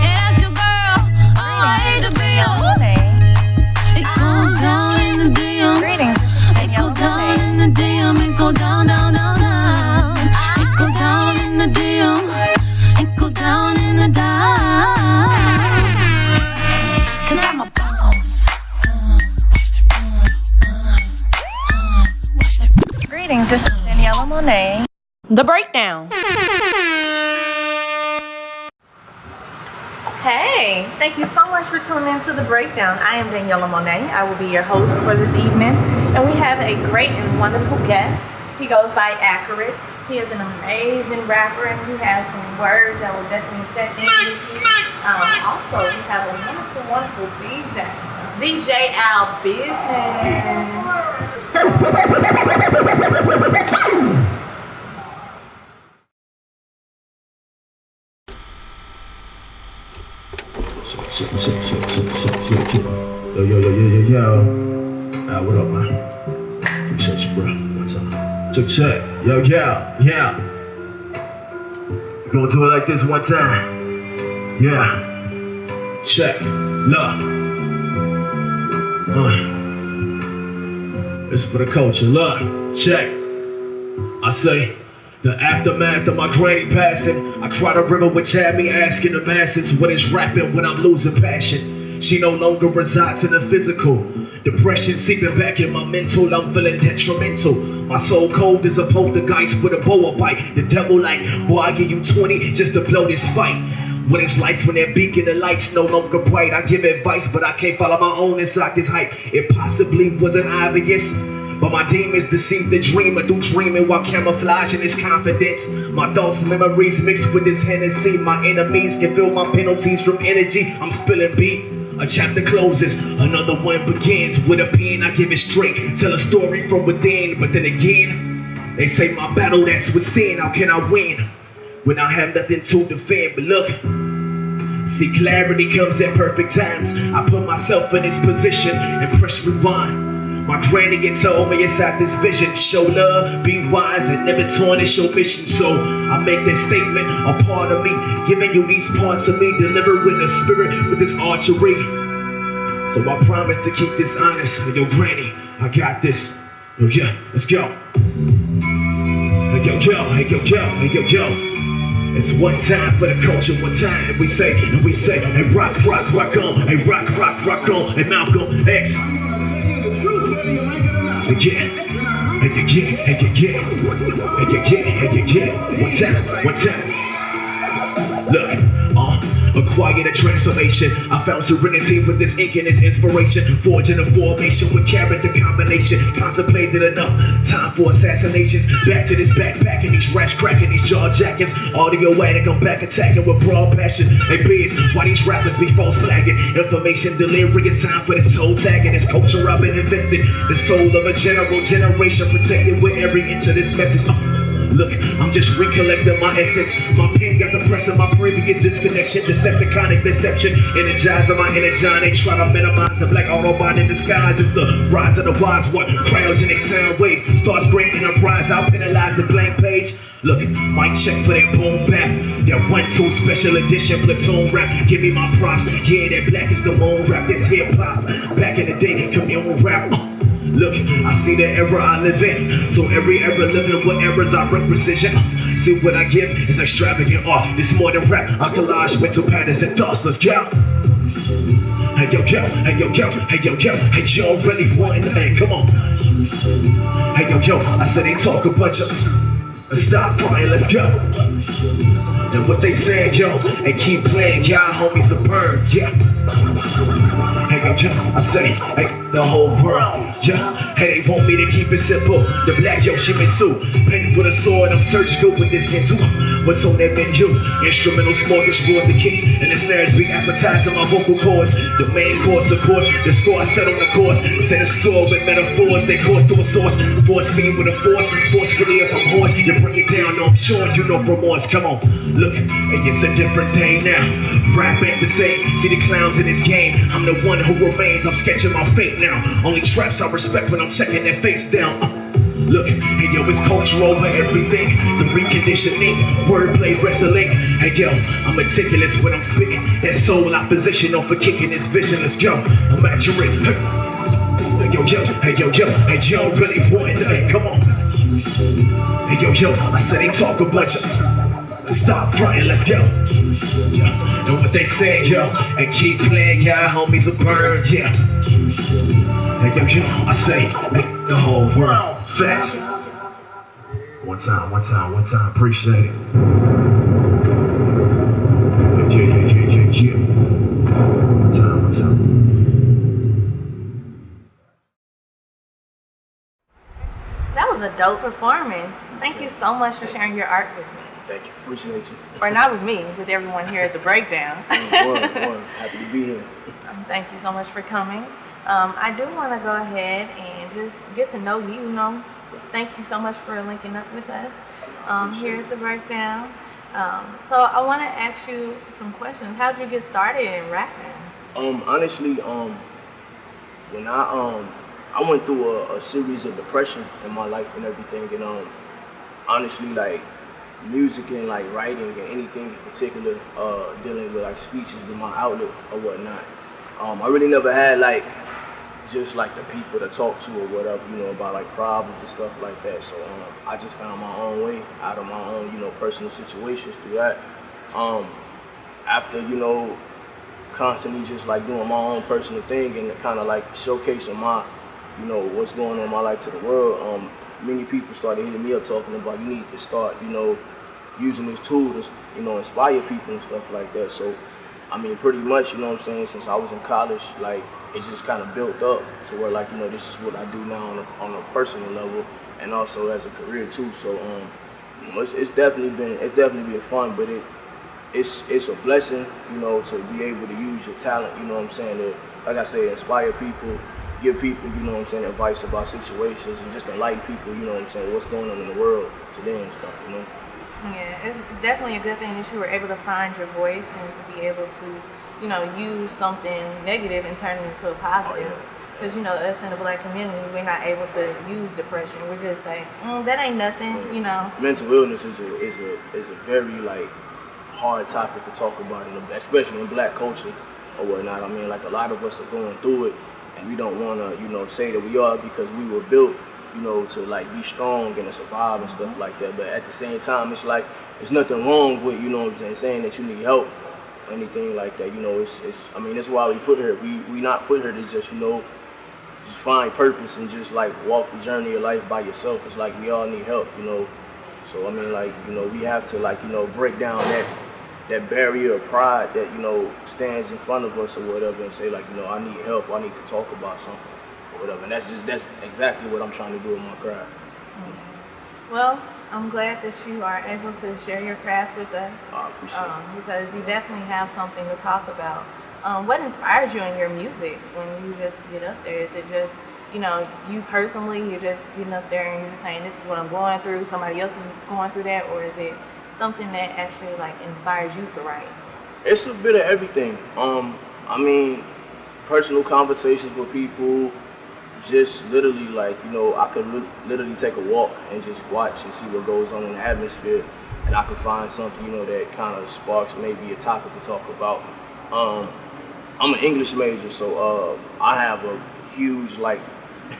that's your girl. Oh, I hate to be your. It goes down in the DM. It go down in the DM. It go down, down, down, down. It go down in the DM. It go down in the down. 'Cause I'm a boss. Greetings, this is Daniela Monet. The Breakdown. Hey, thank you so much for tuning in to The Breakdown. I am Daniela Monet. I will be your host for this evening. And we have a great and wonderful guest. He goes by Ackurate. He is an amazing rapper and he has some words that will definitely set in with you. Also, we have a wonderful, wonderful DJ. DJ Our Business. Yo. What up, man? Appreciate you, bro. One time. Check. Yo. Gonna do it like this one time. Yeah. Check. Look. It's for the culture. Look. Check. I say. The aftermath of my granny passing, I cried a river which had me asking the masses what is rapping when I'm losing passion. She no longer resides in the physical. Depression seeping back in my mental, I'm feeling detrimental. My soul cold as a poltergeist with a boa bite. The devil like, boy, I give you 20 just to blow this fight. What it's like when that beacon of light's no longer bright. I give advice, but I can't follow my own inside this hype. It possibly wasn't obvious, but my demons deceive the dreamer through dreaming while camouflaging his confidence. My thoughts and memories mixed with this Hennessy. My enemies can feel my penalties from energy I'm spilling beat. A chapter closes, another one begins. With a pen, I give it straight. Tell a story from within, but then again, they say my battle, that's with sin. How can I win when I have nothing to defend? But look, see, clarity comes at perfect times. I put myself in this position and press rewind. My granny had told me inside this vision, show love, be wise, and never tarnish your mission. So I make that statement, a part of me, giving you these parts of me, delivering the spirit with this archery. So I promise to keep this honest. Yo, granny, I got this. Yo, yeah, let's go. Hey, yo. It's one time for the culture, one time, and we say, hey, rock on, hey, rock on, hey, Malcolm X. Again. One time. Look, acquired a transformation. I found serenity with this ink and this inspiration. Forging a formation with character combination. Contemplated enough time for assassinations. Back to this backpack and these raps cracking these jaw jackets. Audio addict, I'm back attacking with broad passion. Hey biz, why these rappers be false flagging? Information delivery, it's time for this toe tagging. This culture I've been invested. The soul of a generation protected with every inch of this message. Look, I'm just recollecting my essence. My pen got the press of my previous disconnection. Decepticonic deception. Energizing my energon. They try to minimize a black Autobot in disguise. It's the rise of the wise one. Cryogenic sound waves. Start screaming enterprise. I'll penalize a blank page. Look, mic check for that boom bap. That 1-2 special edition platoon rap. Give me my props. Yeah, that black is the moon rap. This hip hop. Back in the day, commune rap. Look, I see the era I live in. So every era living with errors I bring precision. See what I give is extravagant art. This more than rap. I collage mental patterns and thoughts. Let's go. Hey yo, you already wanting the man, come on. Hey yo, I said they talk a bunch of. Stop crying, let's go. And what they saying, yo, and keep playing, y'all homies are burned, yeah. Hey yo, I say, hey, the whole world, yeah. Hey, they want me to keep it simple. The black yo, she meant too. Painting with a sword, I'm surgical with this skin too. What's on that menu? Instrumental smorgasbord, the kicks and the snares be appetizing my vocal cords. The main course, of course, the score I set on the course. Set a score with metaphors, they course to a source. Force feed with a forcefully if I'm hoarse. You break it down, no I'm showing you no remorse. Come on, look, and it's a different day now. Rap ain't the same, see the clowns in this game. I'm the one who remains, I'm sketching my fate now. Only traps I respect when I'm checking their face down. Look, hey yo, it's culture over everything. The reconditioning, wordplay, wrestling. Hey yo, I'm meticulous when I'm spitting. That soul opposition on for kicking this vision. Let's go. I'm accurate. Hey yo, yo, hey yo, yo, hey yo, really wanting to, hey, come on. Hey yo, yo, I said they talk a bunch of. Stop fronting, let's go. Know what they say, yo, and keep playing, y'all homies will burn, yeah. Hey yo, yo, I say, hey, the whole world, facts. One time, appreciate it. Yeah. One time. That was a dope performance. Thank you so much for sharing your art with me. Thank you. Appreciate you. Or not with me, with everyone here at the breakdown. Happy to be here. Thank you so much for coming. I do want to go ahead and just get to know you. Thank you so much for linking up with us here at the breakdown. So I want to ask you some questions. How'd you get started in rapping? Honestly, when I went through a series of depression in my life and everything, and honestly, like music and like writing and anything in particular, dealing with like speech is my outlet or whatnot. I really never had like just like the people to talk to or whatever, about like problems and stuff like that. So I just found my own way out of my own, personal situations through that. After, constantly just like doing my own personal thing and kind of like showcasing my, what's going on in my life to the world, many people started hitting me up talking about you need to start, using this tool to, inspire people and stuff like that. So, I mean, pretty much, since I was in college, like, it just kind of built up to where, like, this is what I do now on a personal level and also as a career, too. So, it's definitely been fun, but it's a blessing, to be able to use your talent, to, like I say, inspire people, give people, advice about situations and just enlighten people, what's going on in the world today and stuff, Yeah, it's definitely a good thing that you were able to find your voice and to be able to, use something negative and turn it into a positive. Because, us in the Black community, we're not able to use depression. We just say, that ain't nothing, Mental illness is a very, like, hard topic to talk about, especially in Black culture or whatnot. I mean, like, a lot of us are going through it, and we don't want to, say that we are because we were built, to like be strong and to survive and stuff like that. But at the same time, it's like there's nothing wrong with, saying that you need help or anything like that. I mean, that's why we put her. We not put her to just, just find purpose and just like walk the journey of life by yourself. It's like we all need help, So I mean, like, we have to like, break down that barrier of pride that, stands in front of us or whatever and say like, I need help, I need to talk about something or whatever. And that's exactly what I'm trying to do in my craft. Well, I'm glad that you are able to share your craft with us. I appreciate it. Because you definitely have something to talk about. What inspires you in your music when you just get up there? Is it just, you personally, you're just getting up there and you're just saying, this is what I'm going through, somebody else is going through that, or is it something that actually like inspires you to write? It's a bit of everything. I mean, personal conversations with people, just literally like, I could literally take a walk and just watch and see what goes on in the atmosphere, and I could find something, that kind of sparks maybe a topic to talk about. I'm an English major, so I have a huge like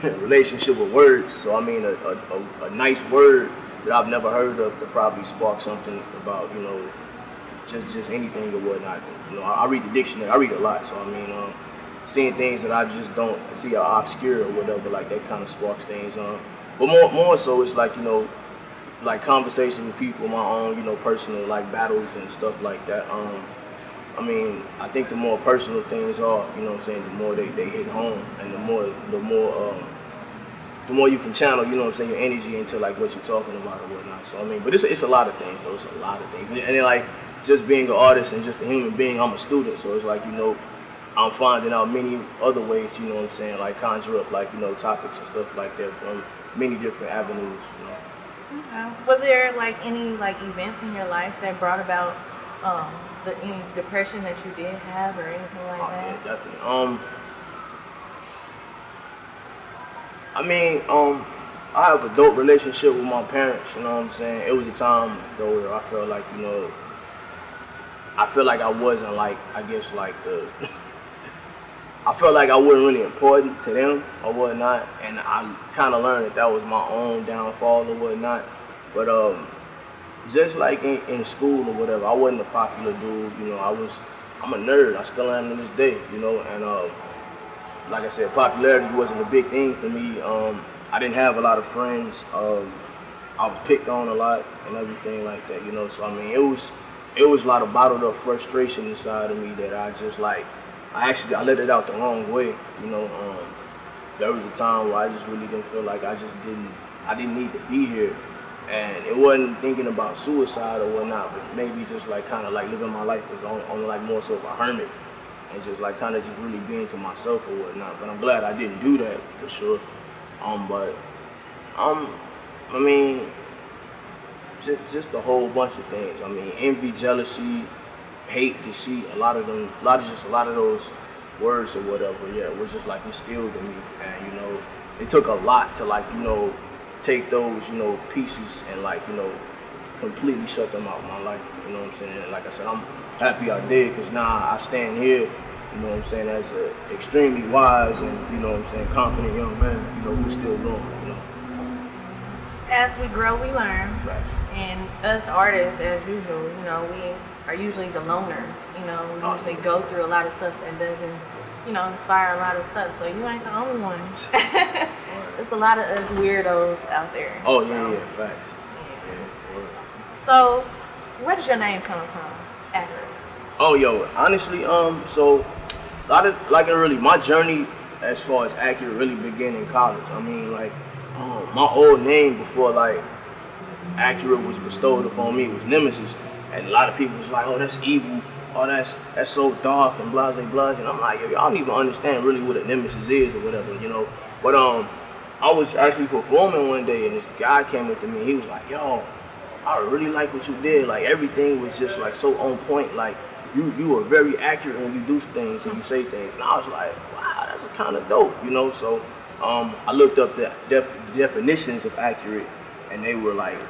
relationship with words. So I mean, a nice word that I've never heard of could probably spark something about, just anything or whatnot. I read the dictionary. I read a lot, so I mean, seeing things that I just don't see are obscure or whatever, like that kind of sparks things. But more so, it's like, like conversations with people, my own, personal like battles and stuff like that. I mean, I think the more personal things are, the more they hit home, and the more you can channel, your energy into like what you're talking about or whatnot. So I mean, but it's a lot of things, though. It's a lot of things, and then like just being an artist and just a human being, I'm a student, so it's like, I'm finding out many other ways, like conjure up like, topics and stuff like that from many different avenues, Okay. Was there like any like events in your life that brought about any depression that you did have or anything like that? Yeah, definitely. I mean, I have a dope relationship with my parents, you know what I'm saying? It was a time though where I felt like, you know, I feel like I wasn't like, I guess like I felt like I wasn't really important to them or whatnot, and I kind of learned that that was my own downfall or whatnot. But just like in school or whatever, I wasn't a popular dude, you know. I'm a nerd. I still am to this day, you know. And like I said, popularity wasn't a big thing for me. I didn't have a lot of friends. I was picked on a lot and everything like that, you know. So I mean, it was a lot of bottled up frustration inside of me that I just like. I let it out the wrong way, you know. There was a time where I just really didn't feel like I didn't need to be here. And it wasn't thinking about suicide or whatnot, but maybe just like kind of like living my life as on like more so of a hermit, and just like kind of just really being to myself or whatnot. But I'm glad I didn't do that for sure. But I mean, just a whole bunch of things. I mean, envy, jealousy, hate, deceit, a lot of those words or whatever, yeah, was just like instilled in me. And you know, it took a lot to like, you know, take those, you know, pieces and like, you know, completely shut them out of my life, you know what I'm saying? And like I said, I'm happy I did, because now I stand here, you know what I'm saying, as an extremely wise and, you know what I'm saying, confident young man, you know, who's still growing, you know. As we grow, we learn. Facts. And us artists, as usual, you know, we are usually the loners. You know, we usually go through a lot of stuff that doesn't, you know, inspire a lot of stuff. So you ain't the only one. There's a lot of us weirdos out there. Oh, so. yeah, facts. Yeah. So, where does your name come from, Ackurate? Oh, yo, honestly, so, my journey as far as Ackurate really began in college. I mean, like, my old name before, like, Ackurate was bestowed upon me was Nemesis. And a lot of people was like, oh, that's evil. Oh, that's so dark and blah, blah, blah. And I'm like, yo, y'all don't even understand really what a nemesis is or whatever, you know. But I was actually performing one day, and this guy came up to me. He was like, yo, I really like what you did. Like, everything was just like so on point. Like, you were very accurate when you do things and you say things. And I was like, wow, that's kind of dope, you know. So I looked up the definitions of accurate, and they were like,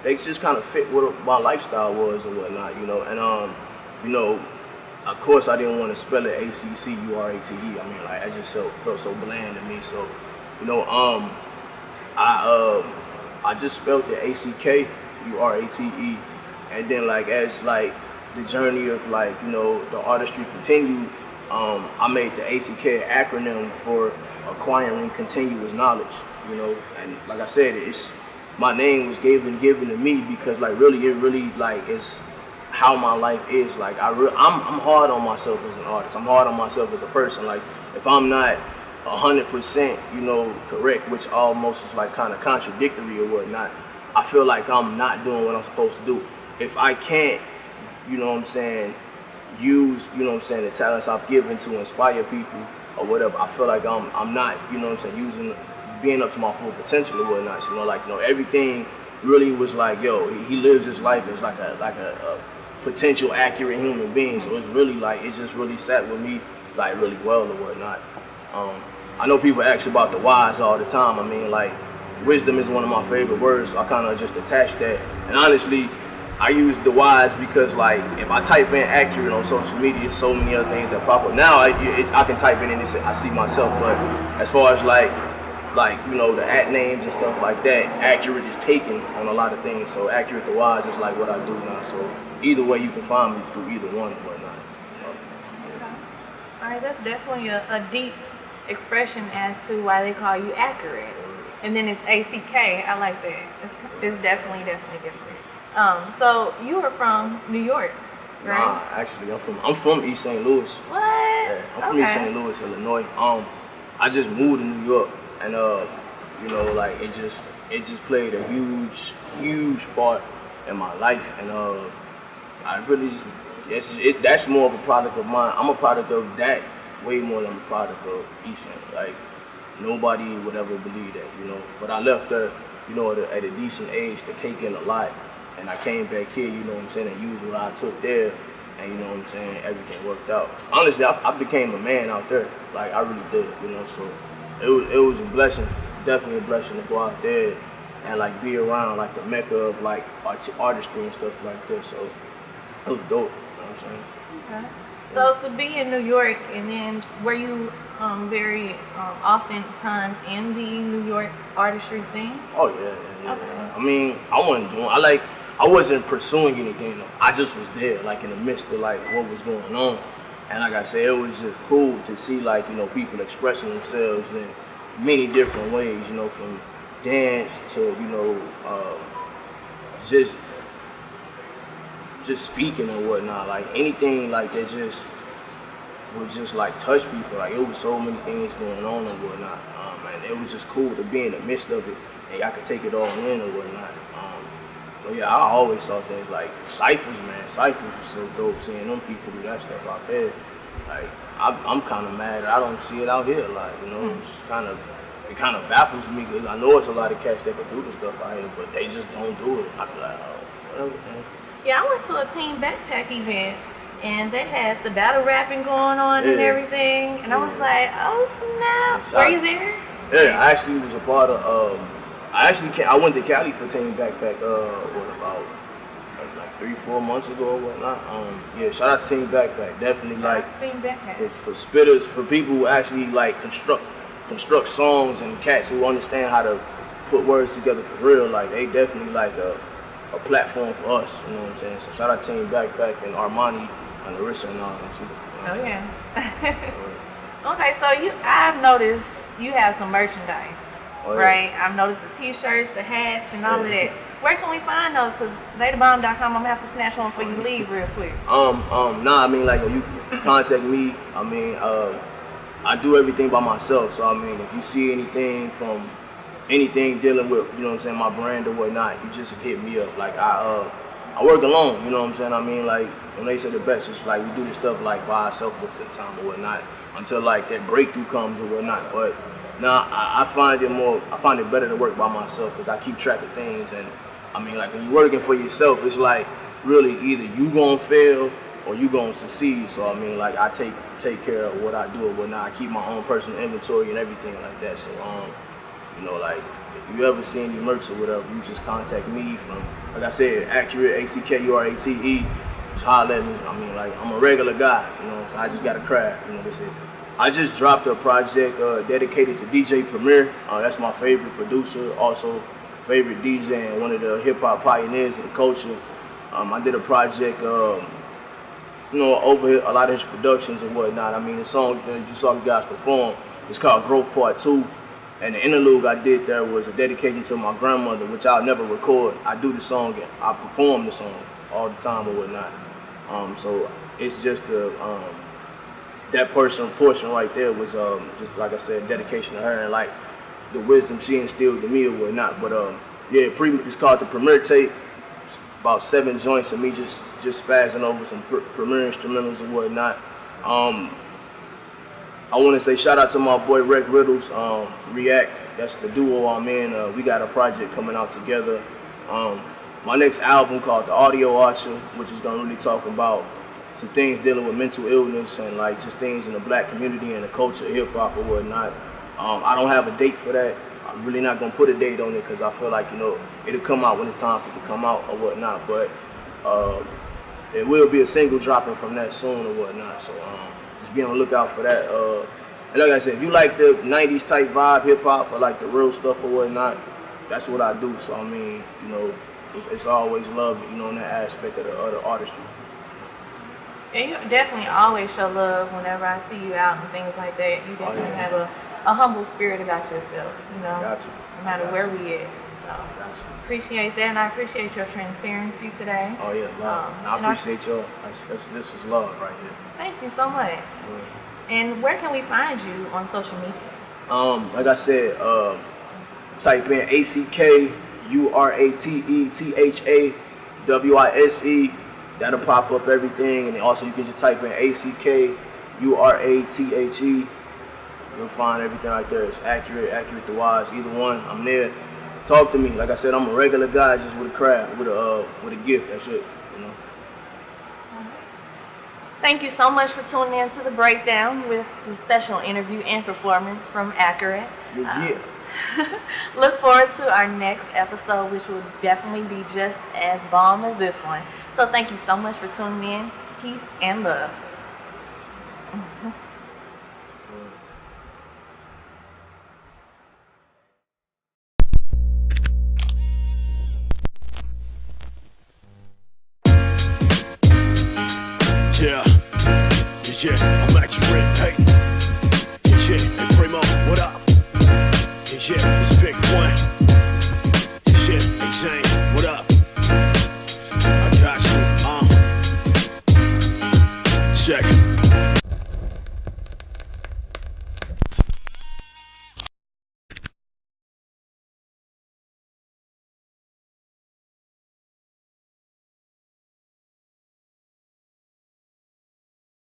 they just kind of fit what my lifestyle was and whatnot, you know. And you know, of course, I didn't want to spell it Ackurate. I mean, like, I just felt so bland to me. So, you know, I just spelled it Ackurate, and then like as like the journey of like, you know, the artistry continued, I made the ACK acronym for acquiring continuous knowledge, you know. And like I said, my name was given to me because like it really like is how my life is. Like I'm hard on myself as an artist. I'm hard on myself as a person. Like if I'm not 100%, you know, correct, which almost is like kind of contradictory or whatnot, I feel like I'm not doing what I'm supposed to do. If I can't, you know what I'm saying, use, you know what I'm saying, the talents I've given to inspire people or whatever, I feel like I'm not, you know what I'm saying, being up to my full potential or whatnot. So, you know, like, you know, everything really was like, yo, he lives his life as like a potential accurate human being. So it's really like, it just really sat with me like really well or whatnot. I know people ask about the whys all the time. I mean, like, wisdom is one of my favorite words, so I kind of just attached that. And honestly, I use the whys because, like, if I type in accurate on social media, so many other things that pop up. Now I can type in and I see myself, but as far as like you know, the at names and stuff like that, accurate is taken on a lot of things. So accurate the whys is like what I do now. So either way, you can find me through either one or whatnot. All right, that's definitely a deep expression as to why they call you Ackurate. And then it's ACK. I like that. It's definitely different. So you are from New York, right? Nah, actually, I'm from East St. Louis. What? Yeah, I'm from East St. Louis, Illinois. I just moved to New York, and you know, like it just played a huge part in my life, and I really that's more of a product of mine. I'm a product of that way more than I'm a product of East St. Like nobody would ever believe that, you know. But I left there, you know, at a decent age to take in a lot. And I came back here, you know what I'm saying, and used what I took there, and you know what I'm saying, everything worked out. Honestly, I became a man out there, like I really did, you know, so it was a blessing, definitely a blessing to go out there and like be around like the mecca of like artistry and stuff like that. So it was dope. You know what I'm saying? Okay. So to be in New York, and then were you very oftentimes in the New York artistry scene? Oh yeah. Okay. I mean, I wasn't pursuing anything though. I just was there, like in the midst of like what was going on. And like I said, it was just cool to see like, you know, people expressing themselves in many different ways, you know, from dance to, you know, just speaking and whatnot. Like anything like that just was just like touch people. Like it was so many things going on and whatnot. And it was just cool to be in the midst of it and I could take it all in and whatnot. But yeah, I always saw things like ciphers, man. Ciphers was so dope, seeing them people do that stuff out there. Like I'm kind of mad I don't see it out here. Like, you know, it kind of baffles me because I know it's a lot of cats that can do the stuff out here, but they just don't do it. I be like, oh, whatever, man. Yeah, I went to a team backpack event, and they had the battle rapping going on and everything, and I was like, oh snap! Were you there? Yeah, I actually was a part of. I went to Cali for Team Backpack. About like 3-4 months ago or whatnot. Yeah, shout out to Team Backpack. Definitely Shout like out to Team Backpack. for spitters, for people who actually like construct songs and cats who understand how to put words together for real. Like they definitely like a platform for us. You know what I'm saying? So shout out to Team Backpack and Armani and Larissa and all them too. Oh yeah. Okay, so I've noticed you have some merchandise. Oh, yeah. Right, I've noticed the t-shirts, the hats, and all of that. Where can we find those? Because LadyBomb.com, I'm gonna have to snatch one before you leave real quick. Nah, I mean, like, you contact me. I mean, I do everything by myself. So, I mean, if you see anything dealing with, you know what I'm saying, my brand or whatnot, you just hit me up. Like, I work alone, you know what I'm saying? I mean, like, when they say the best, it's like we do this stuff, like, by ourselves most of the time or whatnot, until, like, that breakthrough comes or whatnot. But now, I find it better to work by myself because I keep track of things. And I mean, like when you're working for yourself, it's like really either you gonna fail or you gonna succeed. So I mean, like I take care of what I do or whatnot. I keep my own personal inventory and everything like that. So you know, like if you ever see any merch or whatever, you just contact me from, like I said, Ackurate, Ackurate. Just holler at me. I mean, like I'm a regular guy, you know. So I just got a craft, you know. That's it. I just dropped a project dedicated to DJ Premier. That's my favorite producer, also favorite DJ and one of the hip hop pioneers of the culture. I did a project, you know, over a lot of his productions and whatnot. I mean, the song that you saw you guys perform, it's called Growth Part 2. And the interlude I did there was a dedication to my grandmother, which I'll never record. I do the song and I perform the song all the time or whatnot. So it's just that portion right there was just like I said, dedication to her and like the wisdom she instilled in me or whatnot. But yeah, it's called the Premier Tape. It's about 7 joints of me just spazzing over some Premier instrumentals and whatnot. I want to say shout out to my boy Rick Riddles, React. That's the duo I'm in. We got a project coming out together. My next album called The Audio Archer, which is gonna really talk about some things dealing with mental illness and like just things in the black community and the culture of hip hop or whatnot. I don't have a date for that. I'm really not gonna put a date on it because I feel like, you know, it'll come out when it's time for it to come out or whatnot. But it will be a single dropping from that soon or whatnot. So just be on the lookout for that. And like I said, if you like the 90s type vibe hip hop or like the real stuff or whatnot, that's what I do. So I mean, you know, it's always love, you know, in that aspect of the artistry. And you definitely always show love whenever I see you out and things like that. You definitely have a humble spirit about yourself, you know, no matter where we at. So appreciate that, and I appreciate your transparency today. Oh yeah, love. I appreciate y'all. This is love right here. Thank you so much. And where can we find you on social media? Like I said, type in ACKURATETHAWISE. That'll pop up everything, and also you can just type in ACKURATHE. You'll find everything right there. It's Ackurate the Wise. Either one, I'm there. Talk to me. Like I said, I'm a regular guy just with a craft, with a gift. That's it. You know. Thank you so much for tuning in to The Breakdown with the special interview and performance from Ackurate. Yeah. Look forward to our next episode, which will definitely be just as bomb as this one. So thank you so much for tuning in. Peace and love. Yeah, I'm Ackurate, hey. Yeah, hey Primo, what up? Yeah, it's Big One.